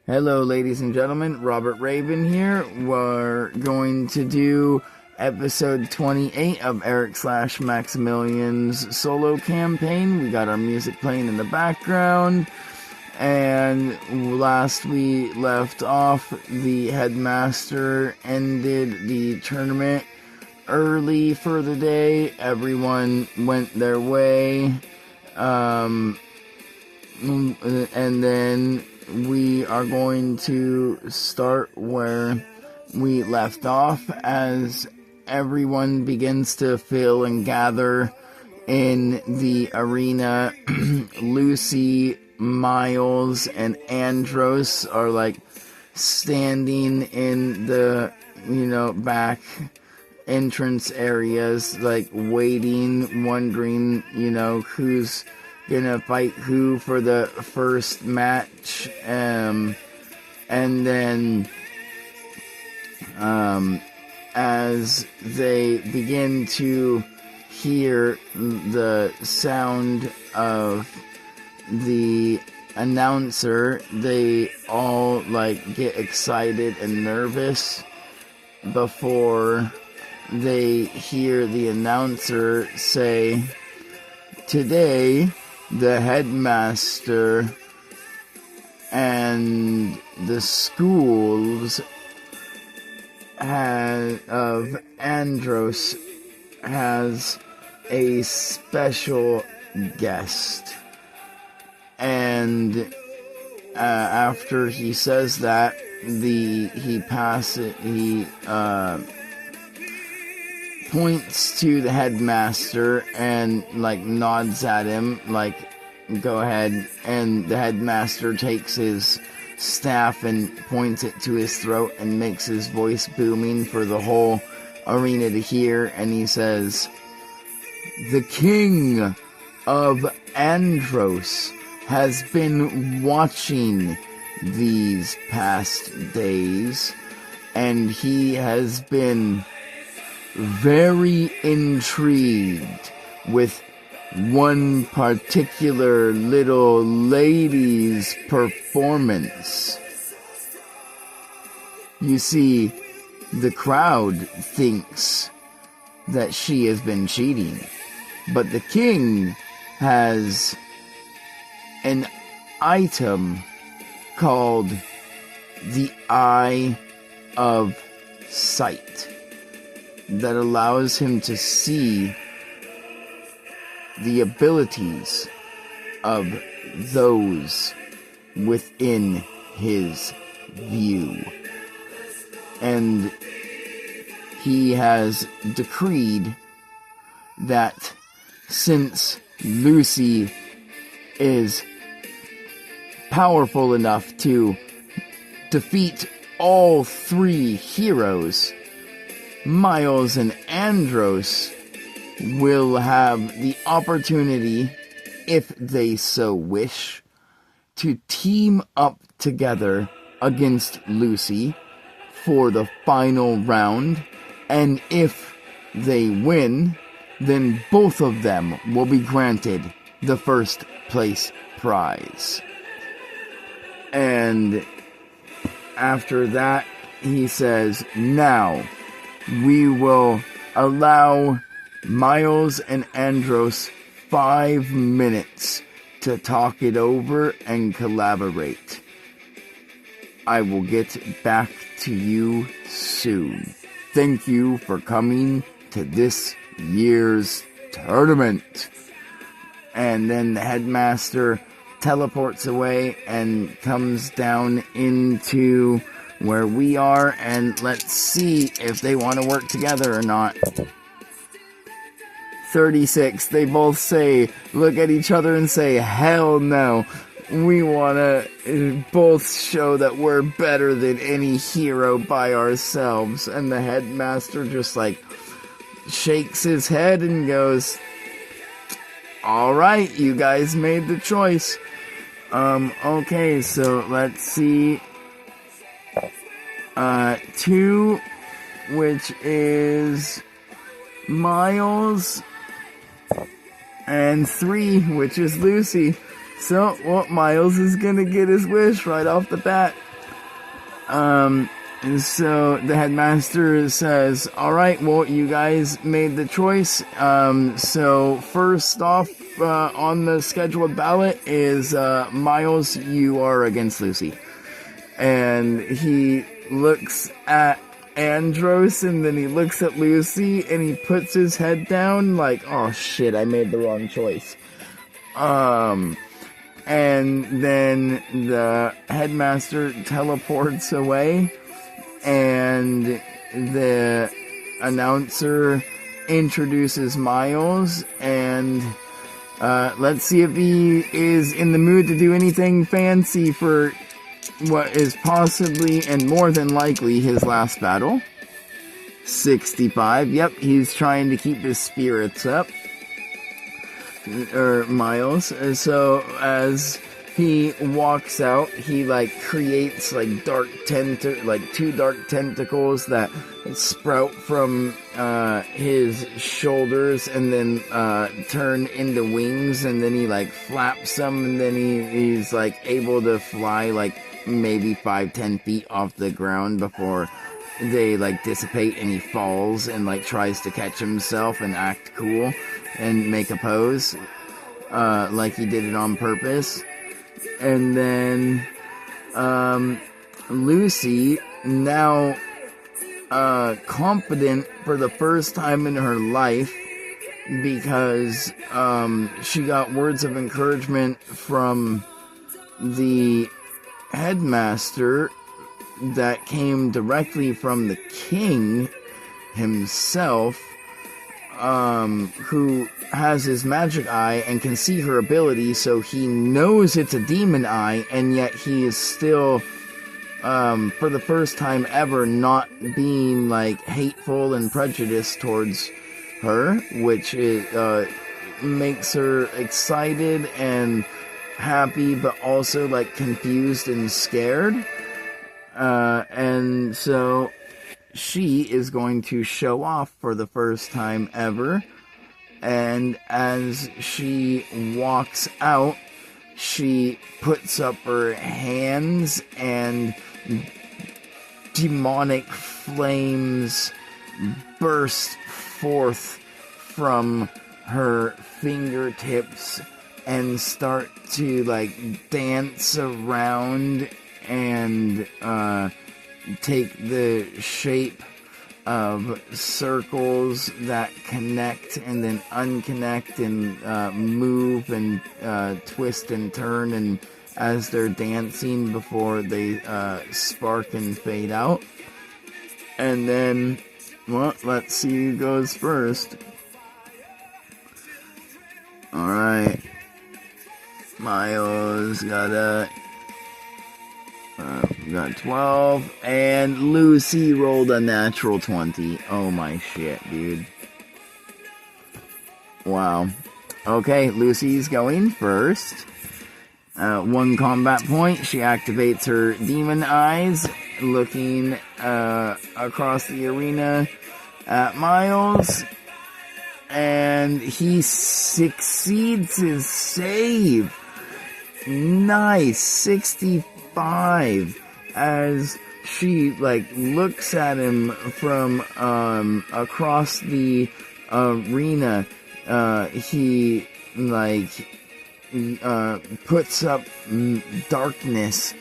Hello, ladies and gentlemen. Robert Raven here. We're going to do episode 28 of Eric / Maximilian's solo campaign. We got our music playing in the background. And last we left off, the headmaster ended the tournament early for the day. Everyone went their way. And then we are going to start where we left off as everyone begins to fill and gather in the arena. Lucy, Miles, and Andros are like standing in the, back entrance areas, like waiting, wondering, who's gonna fight who for the first match. And then as they begin to hear the sound of the announcer, they all get excited and nervous before they hear the announcer say, "Today, the headmaster and the schools of Andros has a special guest." And after he says that, he points to the headmaster and nods at him go ahead, and the headmaster takes his staff and points it to his throat and makes his voice booming for the whole arena to hear, and he says, "The king of Andros has been watching these past days, and he has been very intrigued with one particular little lady's performance. You see, the crowd thinks that she has been cheating, but the king has an item called the Eye of Sight that allows him to see the abilities of those within his view. And he has decreed that since Lucy is powerful enough to defeat all three heroes, Miles and Andros will have the opportunity, if they so wish, to team up together against Lucy for the final round, and if they win, then both of them will be granted the first place prize. And after that, he says, "Now, we will allow Miles and Andros 5 minutes to talk it over and collaborate. I will get back to you soon. Thank you for coming to this year's tournament." And then the headmaster teleports away and comes down into where we are, and let's see if they want to work together or not. 36, they both look at each other and say, "Hell no. We want to both show that we're better than any hero by ourselves." And the headmaster just shakes his head and goes, "All right, you guys made the choice. Okay, so let's see. 2, which is Miles, and 3, which is Lucy. So, well, Miles is gonna get his wish right off the bat. And so the headmaster says, all right, well, you guys made the choice. So first off, on the scheduled ballot is, Miles, you are against Lucy. And he looks at Andros, and then he looks at Lucy, and he puts his head down like, oh shit, I made the wrong choice. And then the headmaster teleports away, and the announcer introduces Miles, and let's see if he is in the mood to do anything fancy for what is possibly and more than likely his last battle. 65, yep, he's trying to keep his spirits up. Miles. So as he walks out, he creates two dark tentacles that sprout from his shoulders and then turn into wings, and then he flaps them, and then he's able to fly maybe 5-10 feet off the ground before they dissipate, and he falls and tries to catch himself and act cool and make a pose, like he did it on purpose. And then, Lucy, now, confident for the first time in her life, because, she got words of encouragement from the headmaster that came directly from the king himself, who has his magic eye and can see her ability, so he knows it's a demon eye, and yet he is still, for the first time ever, not being, hateful and prejudiced towards her, which makes her excited and happy, but also, confused and scared. And so she is going to show off for the first time ever, and as she walks out, she puts up her hands, and demonic flames burst forth from her fingertips and start to dance around and take the shape of circles that connect and then unconnect and move and twist and turn, and as they're dancing before they spark and fade out. And then, well, let's see who goes first. Alright, Miles got got 12, and Lucy rolled a natural 20. Oh my shit, dude. Wow. Okay, Lucy's going first. 1 combat point. She activates her demon eyes, looking across the arena at Miles, and he succeeds his save. Nice. 65. As she looks at him from across the arena, he puts up darkness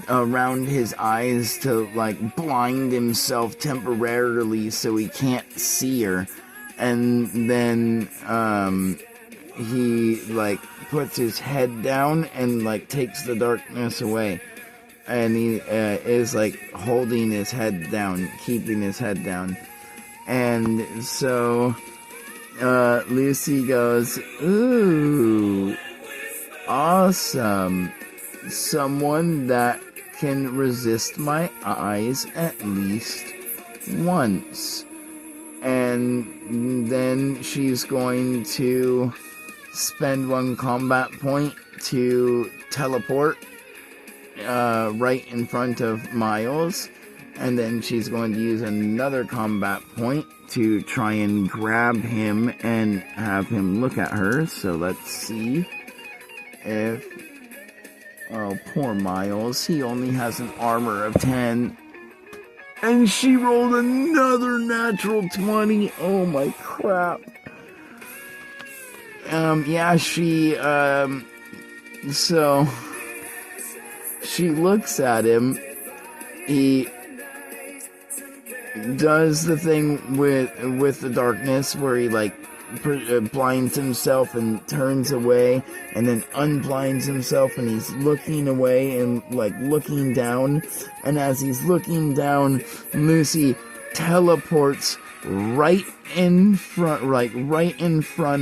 around his eyes to blind himself temporarily so he can't see her, and then he puts his head down and takes the darkness away. And he is holding his head down, keeping his head down. And so Lucy goes, ooh, awesome. Someone that can resist my eyes at least once. And then she's going to spend 1 combat point to teleport right in front of Miles, and then she's going to use another combat point to try and grab him and have him look at her. So let's see if Oh, poor Miles. He only has an armor of 10. And she rolled another natural 20. Oh my crap. Yeah, so she looks at him. He does the thing with the darkness where he like blinds himself and turns away, and then unblinds himself, and he's looking away and like looking down. And as he's looking down, Lucy teleports right in front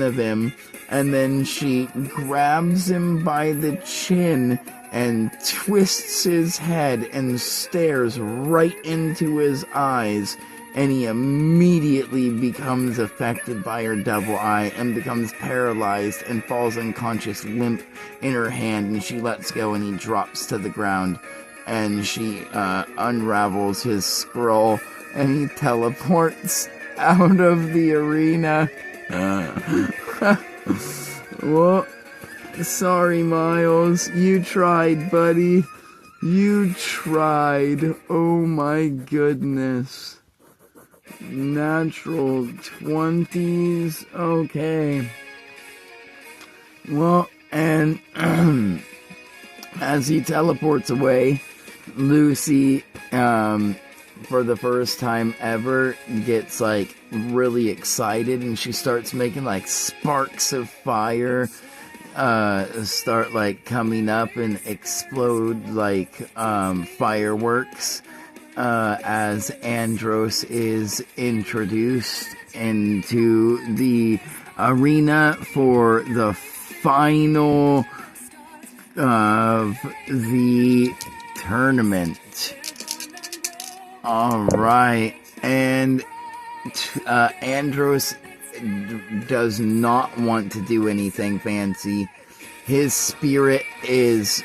of him, and then she grabs him by the chin and twists his head and stares right into his eyes, and he immediately becomes affected by her devil eye and becomes paralyzed and falls unconscious, limp in her hand, and she lets go and he drops to the ground, and she unravels his scroll and he teleports out of the arena. Well, sorry, Miles. You tried, buddy. You tried. Oh my goodness. Natural 20s. Okay. Well, and as he teleports away, Lucy, for the first time ever, gets like really excited, and she starts making like sparks of fire start like coming up and explode like fireworks as Andros is introduced into the arena for the final of the tournament. Alright, and Andros does not want to do anything fancy. His spirit is,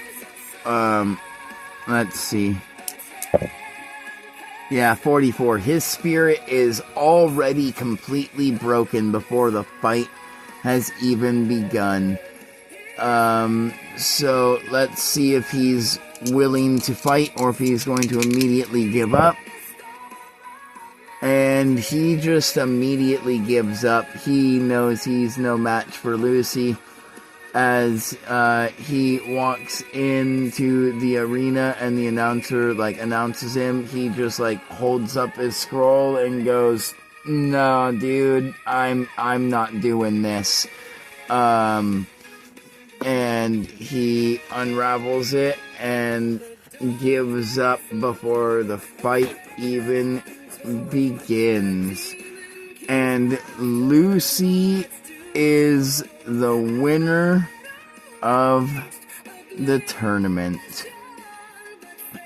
let's see. Yeah, 44. His spirit is already completely broken before the fight has even begun. So let's see if he's willing to fight or if he's going to immediately give up. And he just immediately gives up. He knows he's no match for Lucy. As he walks into the arena and the announcer like announces him, he just like holds up his scroll and goes, "No, dude, I'm not doing this." And he unravels it and gives up before the fight even begins. And Lucy is the winner of the tournament.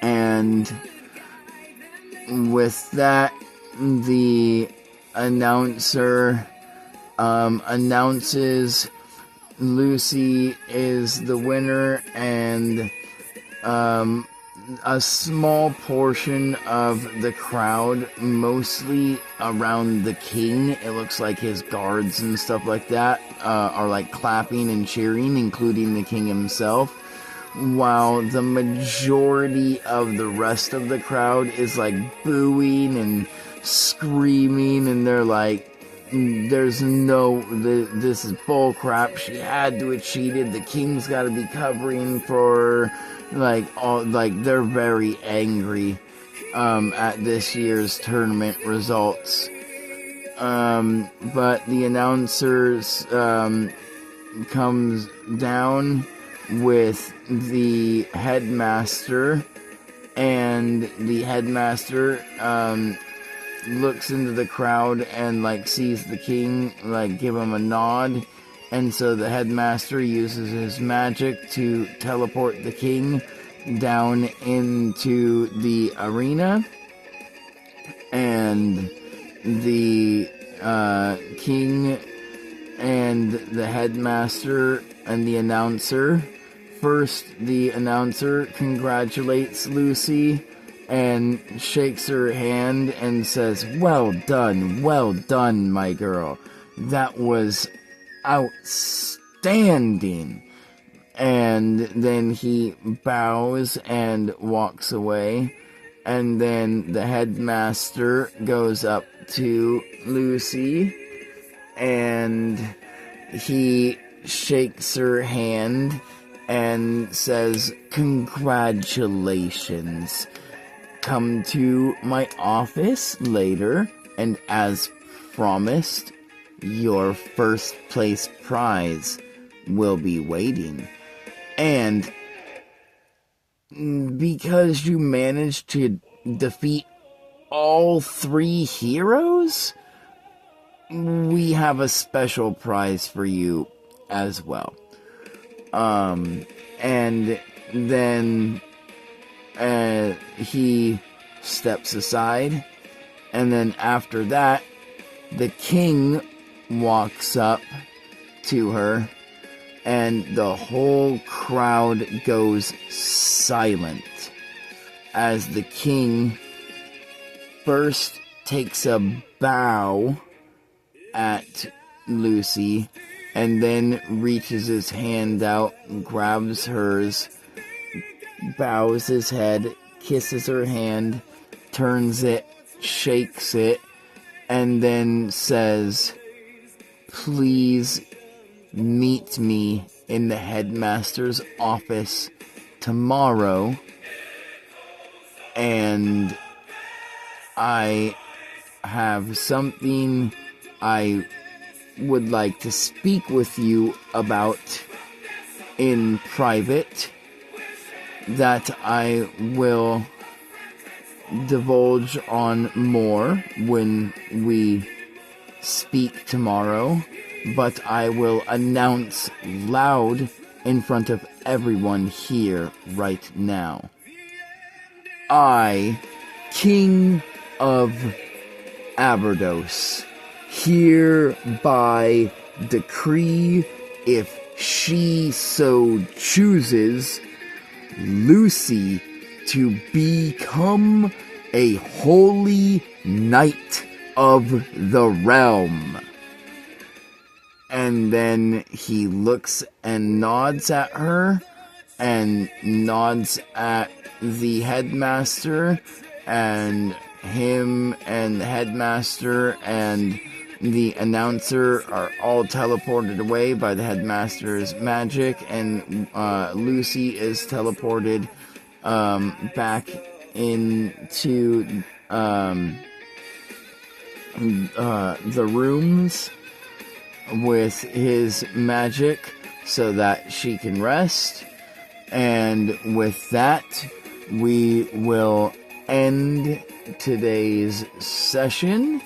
And with that, the announcer announces Lucy is the winner, and a small portion of the crowd, mostly around the king, it looks like his guards and stuff like that, are like clapping and cheering, including the king himself, while the majority of the rest of the crowd is like booing and screaming, and they're like, this is bull crap, she had to have cheated, the king's gotta be covering for they're very angry at this year's tournament results. But the announcers comes down with the headmaster, and the headmaster looks into the crowd and like sees the king like give him a nod. And so the headmaster uses his magic to teleport the king down into the arena. And the king and the headmaster and the announcer. First, the announcer congratulates Lucy and shakes her hand and says, well done, my girl. That was outstanding. And then he bows and walks away. And then the headmaster goes up to Lucy and he shakes her hand and says, "Congratulations. Come to my office later, and as promised, your first place prize will be waiting. And because you managed to defeat all 3 heroes, we have a special prize for you as well." And then he steps aside, and then after that, the king walks up to her, and the whole crowd goes silent as the king first takes a bow at Lucy, and then reaches his hand out, grabs hers, bows his head, kisses her hand, turns it, shakes it, and then says, "Please meet me in the headmaster's office tomorrow, and I have something I would like to speak with you about in private that I will divulge on more when we speak tomorrow, but I will announce loud in front of everyone here right now. I, King of Aberdos, hereby decree, if she so chooses, Lucy to become a holy knight of the realm." And then he looks and nods at her, and nods at the headmaster, and him and the headmaster and the announcer are all teleported away by the headmaster's magic, and Lucy is teleported back into the rooms with his magic so that she can rest. And with that, we will end today's session,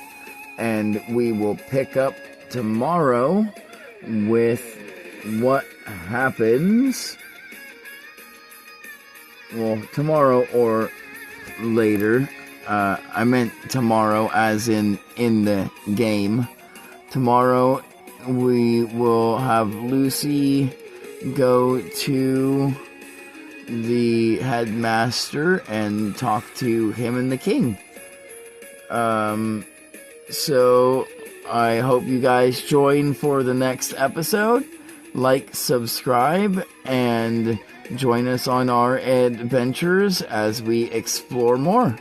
and we will pick up tomorrow with what happens. Well, tomorrow or later. I meant tomorrow as in the game. Tomorrow we will have Lucy go to the headmaster and talk to him and the king. So I hope you guys join for the next episode. Like, subscribe, and join us on our adventures as we explore more.